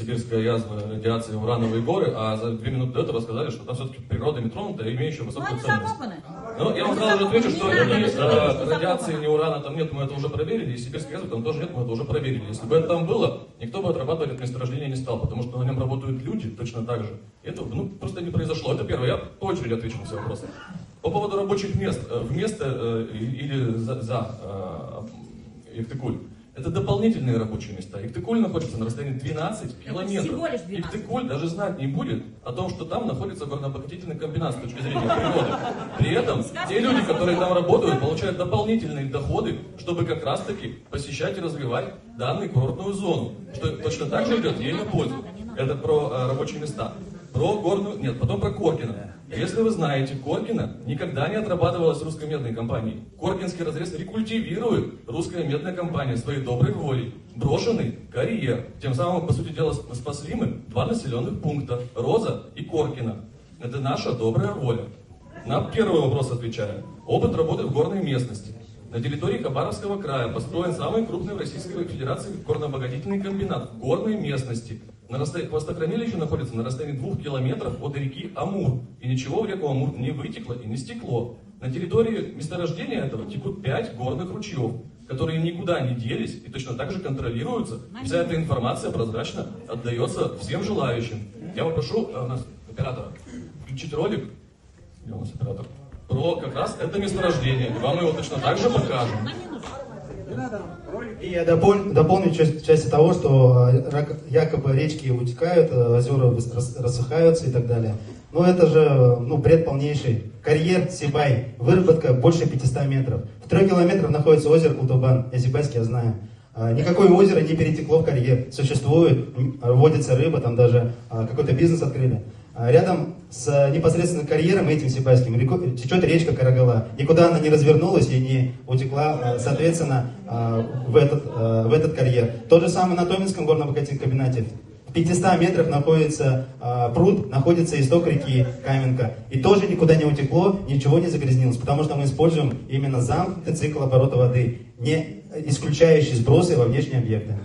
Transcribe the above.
сибирская язва, радиация, урановые горы, а за 2 минуты до этого сказали, что там все-таки природа не тронута, имеющая высокую ценность. Ну, я вам сразу отвечу, что ни радиации, ни урана там нет, мы это уже проверили, и сибирской язвы там тоже нет, мы это уже проверили. Если бы это там было, никто бы отрабатывать это месторождение не стал, потому что на нем работают люди точно так же. Это просто не произошло. Это первое. Я по очереди отвечу на все вопросы. По поводу рабочих мест. Вместо или за Иктыкуль. Это дополнительные рабочие места. Иктыкуль находится на расстоянии 12 километров. Всего лишь 12. Иктыкуль даже знать не будет о том, что там находится горнообогатительный комбинат с точки зрения природы. При этом те люди, которые там работают, получают дополнительные доходы, чтобы как раз таки посещать и развивать данную курортную зону. Что точно так же идет ей на пользу. Это про рабочие места. Потом про Коркино. Если вы знаете, Коркино никогда не отрабатывалась русской медной компанией. Коркинский разрез рекультивирует русская медная компания своей доброй волей. Брошенный карьер. Тем самым, по сути дела, спасли мы 2 населенных пункта. Роза и Коркино. Это наша добрая воля. На первый вопрос отвечаю. Опыт работы в горной местности. На территории Хабаровского края построен самый крупный в Российской Федерации горнообогатительный комбинат в горной местности. Хвостохранилище находится на расстоянии 2 километров от реки Амур. И ничего в реку Амур не вытекло и не стекло. На территории месторождения этого текут 5 горных ручьев, которые никуда не делись и точно так же контролируются. Вся эта информация прозрачно отдается всем желающим. Я попрошу у нас оператора включить ролик. Где у нас оператор? Про как раз это месторождение. Вам его точно так же покажем. И я дополню части того, что якобы речки утекают, озера рассыхаются и так далее. Но это же бред полнейший. Карьер Сибай, выработка больше 500 метров. В 3 километрах находится озеро Култубан, я сибайский, я знаю. Никакое озеро не перетекло в карьер. Существует, водится рыба, там даже какой-то бизнес открыли. Рядом с непосредственно карьером этим сибайским течет речка Карагала. Никуда она не развернулась и не утекла, соответственно, в этот карьер. То же самое на Томинском горно-обогатительном комбинате. В 500 метрах находится пруд, находится исток реки Каменка. И тоже никуда не утекло, ничего не загрязнилось, потому что мы используем именно замкнутый цикл оборота воды, не исключающий сбросы во внешние объекты.